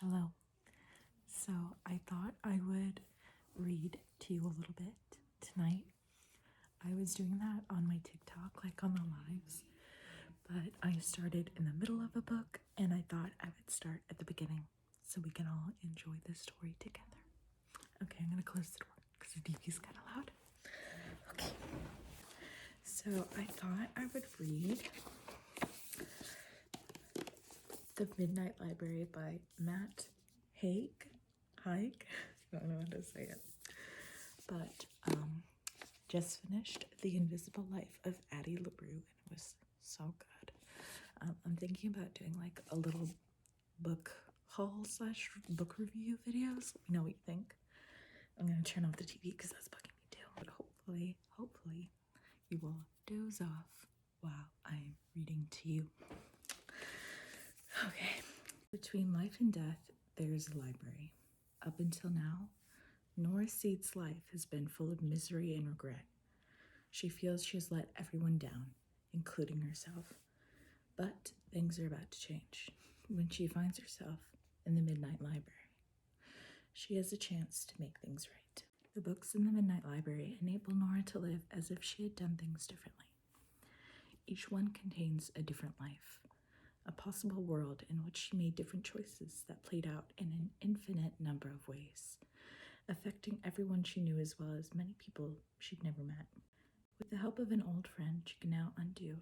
Hello. So I thought I would read to you a little bit tonight. I was doing that on my TikTok, like on the lives, but I started in the middle of a book and I thought I would start at the beginning so we can all enjoy the story together. Okay, I'm gonna close the door because the TV's kind of loud. Okay. So I thought I would read The Midnight Library by Matt Haig. I don't know how to say it. But just finished The Invisible Life of Addie LaRue and it was so good. I'm thinking about doing like a little book haul slash book review videos. Let me know what you think. I'm gonna turn off the TV because that's bugging me too. But hopefully you will doze off while I'm reading to you. Okay. Between life and death, there's a library. Up until now, Nora Seed's life has been full of misery and regret. She feels she has let everyone down, including herself. But things are about to change when she finds herself in the Midnight Library. She has a chance to make things right. The books in the Midnight Library enable Nora to live as if she had done things differently. Each one contains a different life, a possible world in which she made different choices that played out in an infinite number of ways, affecting everyone she knew as well as many people she'd never met. With the help of an old friend, she can now undo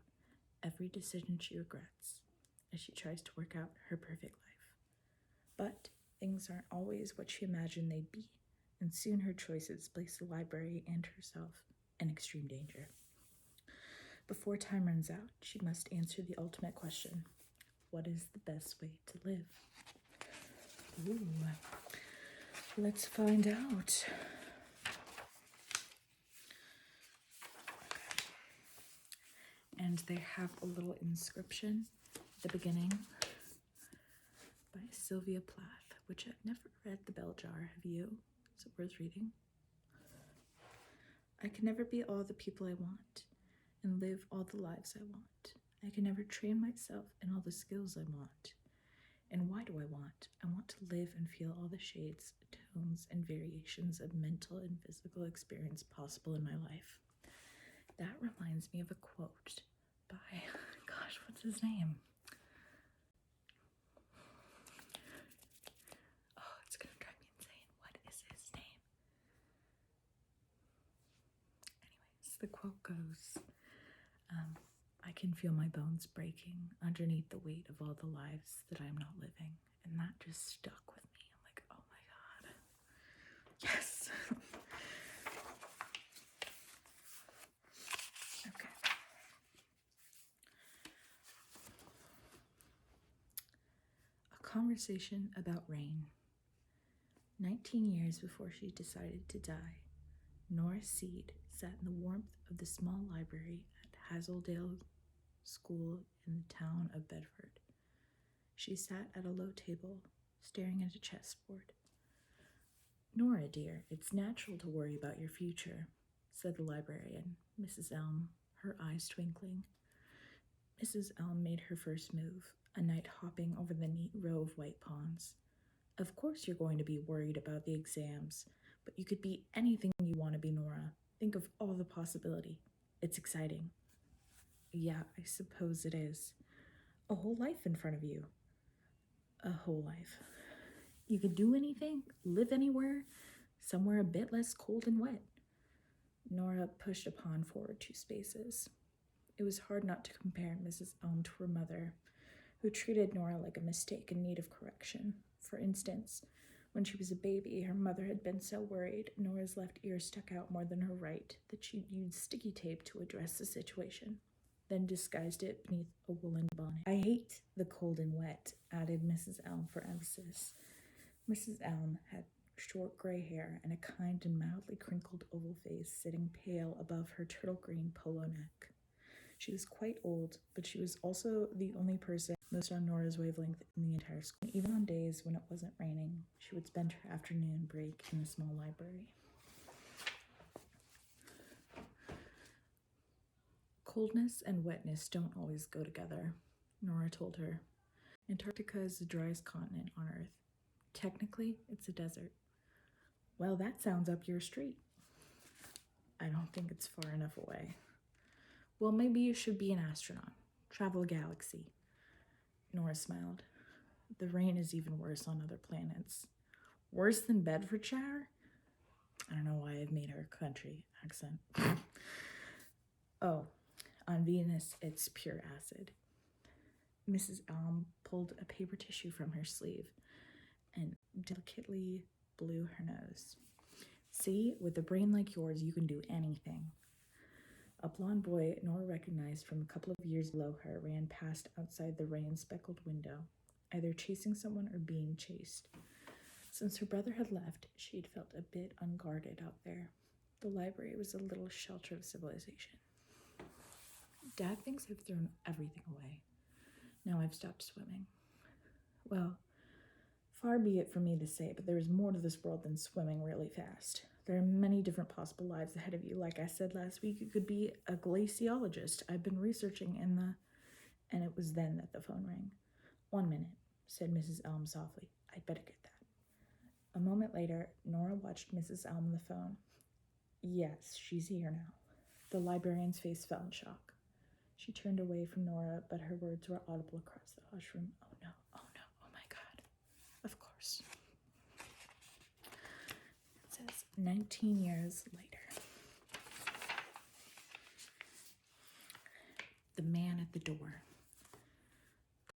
every decision she regrets as she tries to work out her perfect life. But things aren't always what she imagined they'd be, and soon her choices place the library and herself in extreme danger. Before time runs out, she must answer the ultimate question: what is the best way to live? Ooh, let's find out. And they have a little inscription at the beginning by Sylvia Plath, which I've never read. The Bell Jar. Have you? Is it worth reading? I can never be all the people I want and live all the lives I want. I can never train myself in all the skills I want. And why do I want? I want to live and feel all the shades, tones, and variations of mental and physical experience possible in my life. That reminds me of a quote by, gosh, what's his name? Oh, it's gonna drive me insane. What is his name? Anyways, the quote goes, I can feel my bones breaking underneath the weight of all the lives that I'm not living. And that just stuck with me. I'm like, oh my God. Yes. Okay. A conversation about rain. 19 years before she decided to die, Nora Seed sat in the warmth of the small library at Hazeldale School in the town of Bedford. She sat at a low table, staring at a chessboard. Nora, dear, it's natural to worry about your future, said the librarian, Mrs. Elm, her eyes twinkling. Mrs. Elm made her first move, a knight hopping over the neat row of white pawns. Of course you're going to be worried about the exams, but you could be anything you want to be, Nora. Think of all the possibility. It's exciting. Yeah, I suppose it is. A whole life in front of you. A whole life. You could do anything, live anywhere, somewhere a bit less cold and wet. Nora pushed a pawn forward 2 spaces. It was hard not to compare Mrs. Elm to her mother, who treated Nora like a mistake in need of correction. For instance, when she was a baby, her mother had been so worried Nora's left ear stuck out more than her right that she'd used sticky tape to address the situation, then disguised it beneath a woolen bonnet. I hate the cold and wet, added Mrs. Elm for emphasis. Mrs. Elm had short gray hair and a kind and mildly crinkled oval face sitting pale above her turtle green polo neck. She was quite old, but she was also the only person most on Nora's wavelength in the entire school. Even on days when it wasn't raining, she would spend her afternoon break in the small library. Coldness and wetness don't always go together, Nora told her. Antarctica is the driest continent on Earth. Technically, it's a desert. Well, that sounds up your street. I don't think it's far enough away. Well, maybe you should be an astronaut. Travel a galaxy. Nora smiled. The rain is even worse on other planets. Worse than Bedfordshire? I don't know why I've made her country accent. Oh, on Venus, it's pure acid. Mrs. Elm pulled a paper tissue from her sleeve and delicately blew her nose. See, with a brain like yours, you can do anything. A blond boy Nora recognized from a couple of years below her ran past outside the rain-speckled window, either chasing someone or being chased. Since her brother had left, she'd felt a bit unguarded out there. The library was a little shelter of civilization. Dad thinks I've thrown everything away. Now I've stopped swimming. Well, far be it from me to say, but there is more to this world than swimming really fast. There are many different possible lives ahead of you. Like I said last week, you could be a glaciologist. I've been researching And it was then that the phone rang. 1 minute, said Mrs. Elm softly. I'd better get that. A moment later, Nora watched Mrs. Elm on the phone. Yes, she's here now. The librarian's face fell in shock. She turned away from Nora, but her words were audible across the hush room. Oh no, oh my God. Of course. It says 19 years later. The man at the door.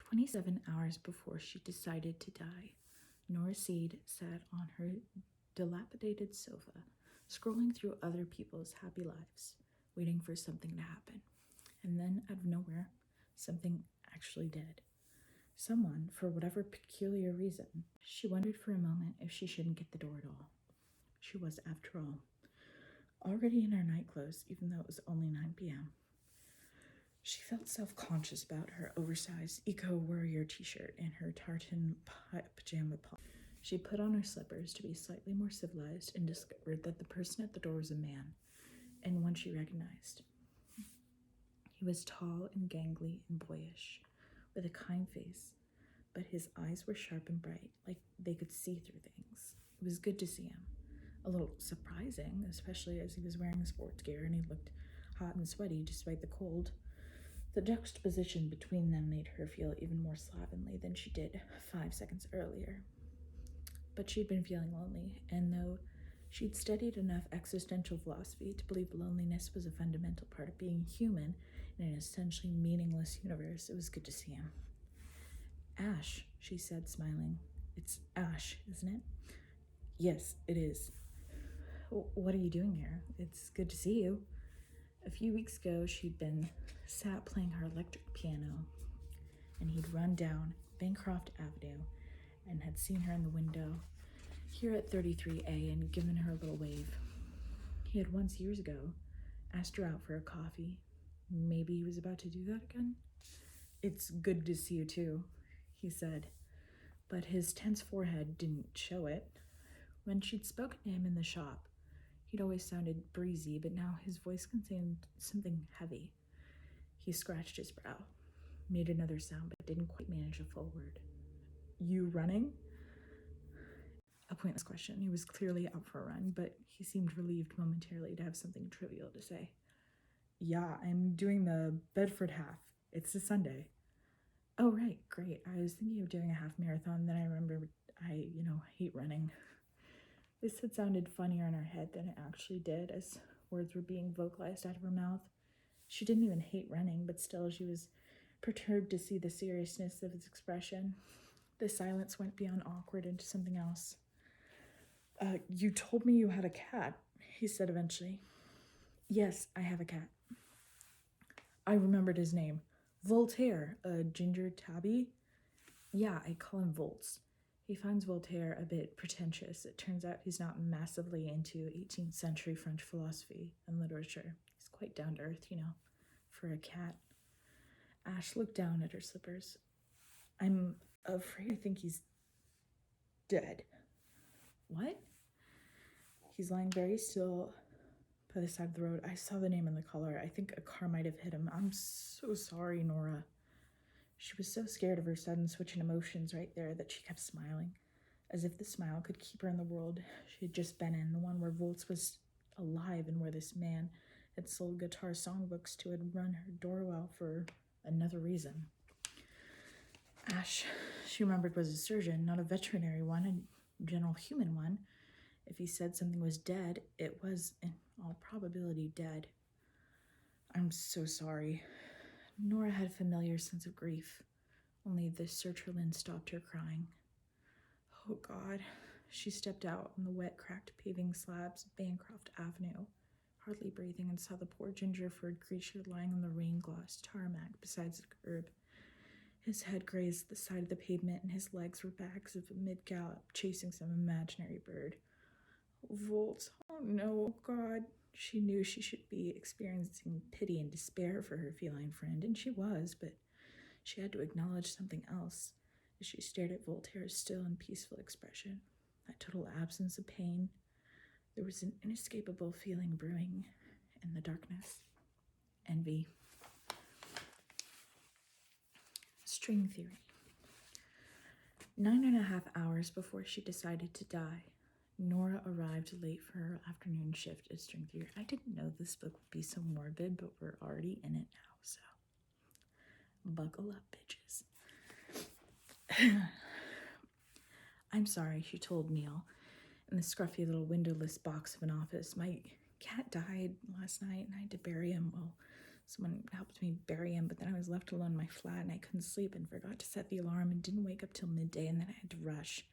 27 hours before she decided to die, Nora Seed sat on her dilapidated sofa, scrolling through other people's happy lives, waiting for something to happen. And then, out of nowhere, something actually did. Someone, for whatever peculiar reason, she wondered for a moment if she shouldn't get the door at all. She was, after all, already in her nightclothes, even though it was only 9 p.m. She felt self-conscious about her oversized eco-warrior t-shirt and her tartan pajama top. She put on her slippers to be slightly more civilized and discovered that the person at the door was a man, and one she recognized. He was tall and gangly and boyish, with a kind face, but his eyes were sharp and bright, like they could see through things. It was good to see him. A little surprising, especially as he was wearing sports gear and he looked hot and sweaty despite the cold. The juxtaposition between them made her feel even more slovenly than she did 5 seconds earlier. But she'd been feeling lonely, and though she'd studied enough existential philosophy to believe loneliness was a fundamental part of being human in an essentially meaningless universe, it was good to see him. Ash, she said, smiling. It's Ash, isn't it? Yes, it is. What are you doing here? It's good to see you. A few weeks ago, she'd been sat playing her electric piano, and he'd run down Bancroft Avenue and had seen her in the window here at 33A and given her a little wave. He had once, years ago, asked her out for a coffee. Maybe he was about to do that again? It's good to see you too, he said, but his tense forehead didn't show it. When she'd spoken to him in the shop, he'd always sounded breezy, but now his voice contained something heavy. He scratched his brow, made another sound, but didn't quite manage a full word. You running? A pointless question. He was clearly out for a run, but he seemed relieved momentarily to have something trivial to say. Yeah, I'm doing the Bedford half. It's a Sunday. Oh, right, great. I was thinking of doing a half marathon, then I remembered I hate running. This had sounded funnier in her head than it actually did, as words were being vocalized out of her mouth. She didn't even hate running, but still she was perturbed to see the seriousness of his expression. The silence went beyond awkward into something else. You told me you had a cat, he said eventually. Yes, I have a cat. I remembered his name. Voltaire, a ginger tabby? Yeah, I call him Volts. He finds Voltaire a bit pretentious. It turns out he's not massively into 18th century French philosophy and literature. He's quite down to earth, for a cat. Ash looked down at her slippers. I'm afraid I think he's dead. What? He's lying very still by the side of the road. I saw the name on the collar. I think a car might have hit him. I'm so sorry, Nora. She was so scared of her sudden switch in emotions right there that she kept smiling. as if the smile could keep her in the world she had just been in, the one where Volts was alive and where this man had sold guitar songbooks to had run her doorbell for another reason. Ash, she remembered, was a surgeon, not a veterinary one, a general human one. If he said something was dead, it was, in all probability, dead. I'm so sorry. Nora had a familiar sense of grief, only the sertraline stopped her crying. Oh, God. She stepped out on the wet, cracked paving slabs of Bancroft Avenue, hardly breathing, and saw the poor ginger-furred creature lying on the rain-glossed tarmac beside the curb. His head grazed the side of the pavement, and his legs were bags of a mid-gallop, chasing some imaginary bird. Oh, Volt. Oh, no, God. She knew she should be experiencing pity and despair for her feline friend, and she was, but she had to acknowledge something else as she stared at Voltaire's still and peaceful expression. That total absence of pain. There was an inescapable feeling brewing in the darkness. Envy. String theory. 9.5 hours before she decided to die, Nora arrived late for her afternoon shift at string theory. I didn't know this book would be so morbid, but we're already in it now, so buckle up, bitches. I'm sorry, she told Neil in the scruffy little windowless box of an office. My cat died last night and I had to bury him. Well, someone helped me bury him, but then I was left alone in my flat and I couldn't sleep and forgot to set the alarm and didn't wake up till midday, and then I had to rush.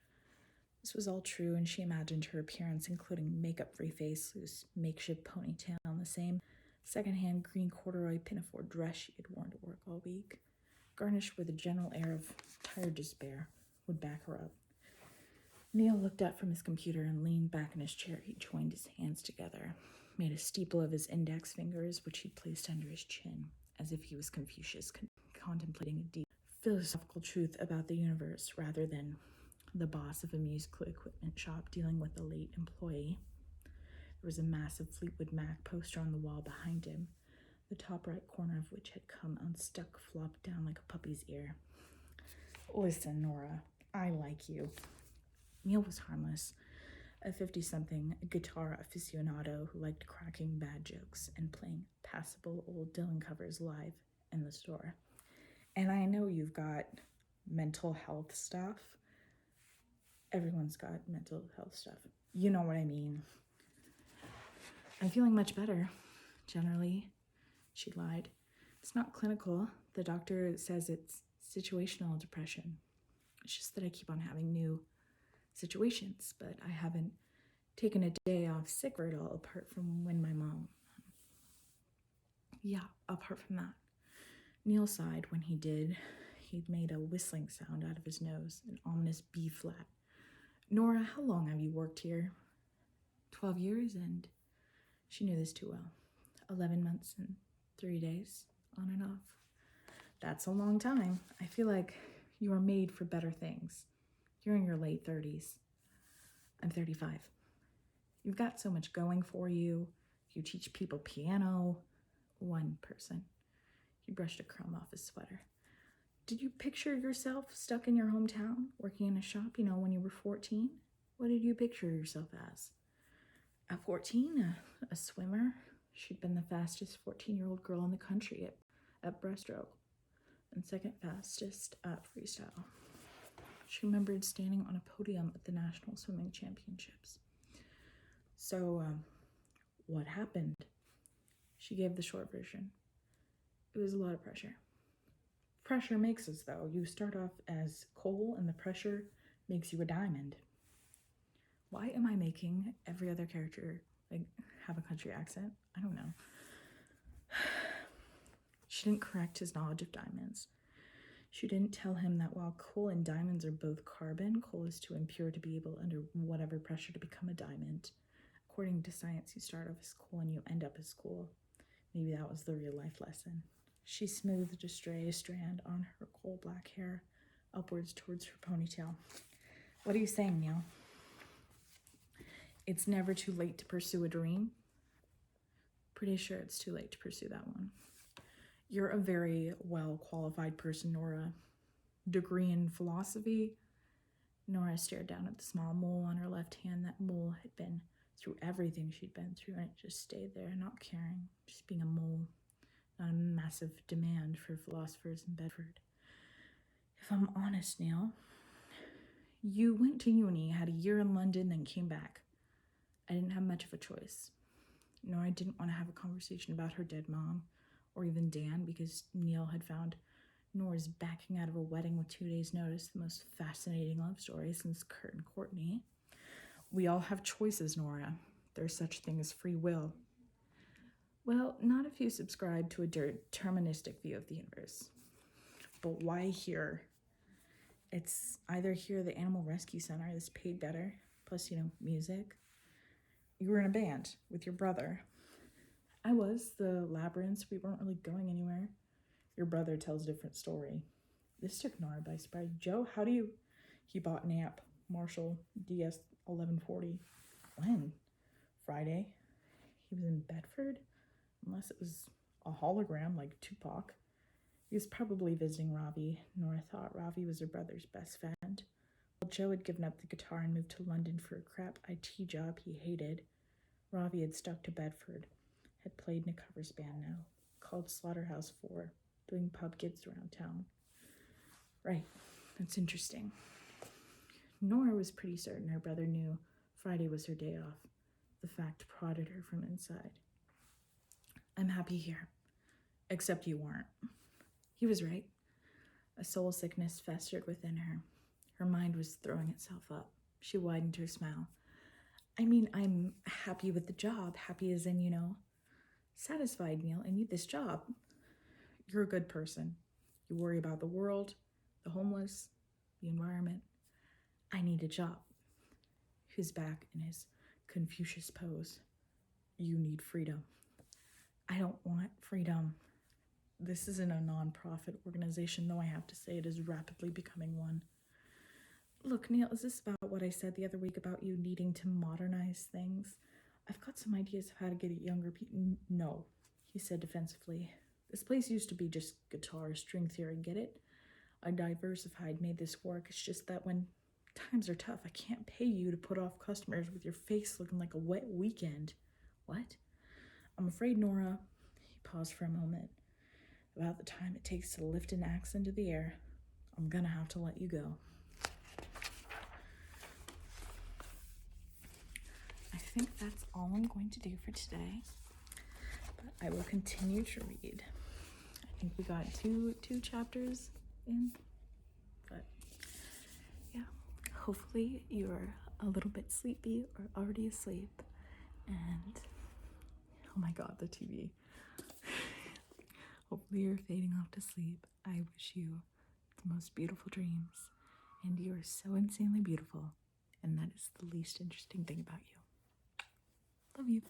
This was all true, and she imagined her appearance, including makeup-free face, loose makeshift ponytail, and the same secondhand green corduroy pinafore dress she had worn to work all week, garnished with a general air of tired despair, would back her up. Neil looked up from his computer and leaned back in his chair. He joined his hands together, made a steeple of his index fingers, which he placed under his chin, as if he was Confucius, contemplating a deep philosophical truth about the universe rather than the boss of a musical equipment shop dealing with a late employee. There was a massive Fleetwood Mac poster on the wall behind him, the top right corner of which had come unstuck, flopped down like a puppy's ear. Listen, Nora, I like you. Neil was harmless, a 50-something guitar aficionado who liked cracking bad jokes and playing passable old Dylan covers live in the store. And I know you've got mental health stuff. Everyone's got mental health stuff. You know what I mean. I'm feeling much better, generally, she lied. It's not clinical. The doctor says it's situational depression. It's just that I keep on having new situations, but I haven't taken a day off sick for it all, apart from when my mom... Yeah, apart from that. Neil sighed when he did. He'd made a whistling sound out of his nose, an ominous B-flat. Nora, how long have you worked here? 12 years, and she knew this too well. 11 months and 3 days, on and off. That's a long time. I feel like you are made for better things. You're in your late 30s. I'm 35. You've got so much going for you. You teach people piano. One person. He brushed a crumb off his sweater. Did you picture yourself stuck in your hometown, working in a shop, when you were 14? What did you picture yourself as? At 14, a swimmer. She'd been the fastest 14-year-old girl in the country at breaststroke, and second fastest at freestyle. She remembered standing on a podium at the National Swimming Championships. So, what happened? She gave the short version. It was a lot of pressure. Pressure makes us, though. You start off as coal, and the pressure makes you a diamond. Why am I making every other character, have a country accent? I don't know. She didn't correct his knowledge of diamonds. She didn't tell him that while coal and diamonds are both carbon, coal is too impure to be able, under whatever pressure, to become a diamond. According to science, you start off as coal and you end up as coal. Maybe that was the real life lesson. She smoothed a stray strand on her coal-black hair upwards towards her ponytail. What are you saying, Neil? It's never too late to pursue a dream? Pretty sure it's too late to pursue that one. You're a very well-qualified person, Nora. Degree in philosophy, Nora stared down at the small mole on her left hand. That mole had been through everything she'd been through, and it just stayed there, not caring, just being a mole, not a massive demand for philosophers in Bedford. If I'm honest, Neil, you went to uni, had a year in London, then came back. I didn't have much of a choice. Nora didn't want to have a conversation about her dead mom, or even Dan, because Neil had found Nora's backing out of a wedding with 2 days' notice the most fascinating love story since Kurt and Courtney. We all have choices, Nora. There's such thing as free will. Well, not if you subscribe to a deterministic view of the universe. But why here? It's either here or the Animal Rescue Center that's paid better, plus, music. You were in a band with your brother. I was. The Labyrinths, we weren't really going anywhere. Your brother tells a different story. This took Nora by surprise. Joe, how do you... He bought an amp, Marshall DS 1140. When? Friday. He was in Bedford? Unless it was a hologram like Tupac. He was probably visiting Ravi. Nora thought Ravi was her brother's best friend. While Joe had given up the guitar and moved to London for a crap IT job he hated, Ravi had stuck to Bedford, had played in a covers band now, called Slaughterhouse 4, doing pub gigs around town. Right, that's interesting. Nora was pretty certain her brother knew Friday was her day off. The fact prodded her from inside. I'm happy here, except you weren't. He was right. A soul sickness festered within her. Her mind was throwing itself up. She widened her smile. I mean, I'm happy with the job. Happy as in, satisfied, Neil. I need this job. You're a good person. You worry about the world, the homeless, the environment. I need a job. He was back in his Confucius pose. You need freedom. I don't want freedom. This isn't a non-profit organization, though I have to say it is rapidly becoming one. Look, Neil, is this about what I said the other week about you needing to modernize things? I've got some ideas of how to get at younger people. No, he said defensively. This place used to be just guitar, string theory, get it? I diversified, made this work. It's just that when times are tough, I can't pay you to put off customers with your face looking like a wet weekend. What? I'm afraid, Nora, he paused for a moment, about the time it takes to lift an axe into the air, I'm gonna have to let you go. I think that's all I'm going to do for today, but I will continue to read. I think we got two chapters in, but yeah, hopefully you're a little bit sleepy or already asleep, and oh my god, the TV. Hopefully you're fading off to sleep. I wish you the most beautiful dreams, and you are so insanely beautiful, and that is the least interesting thing about you. Love you.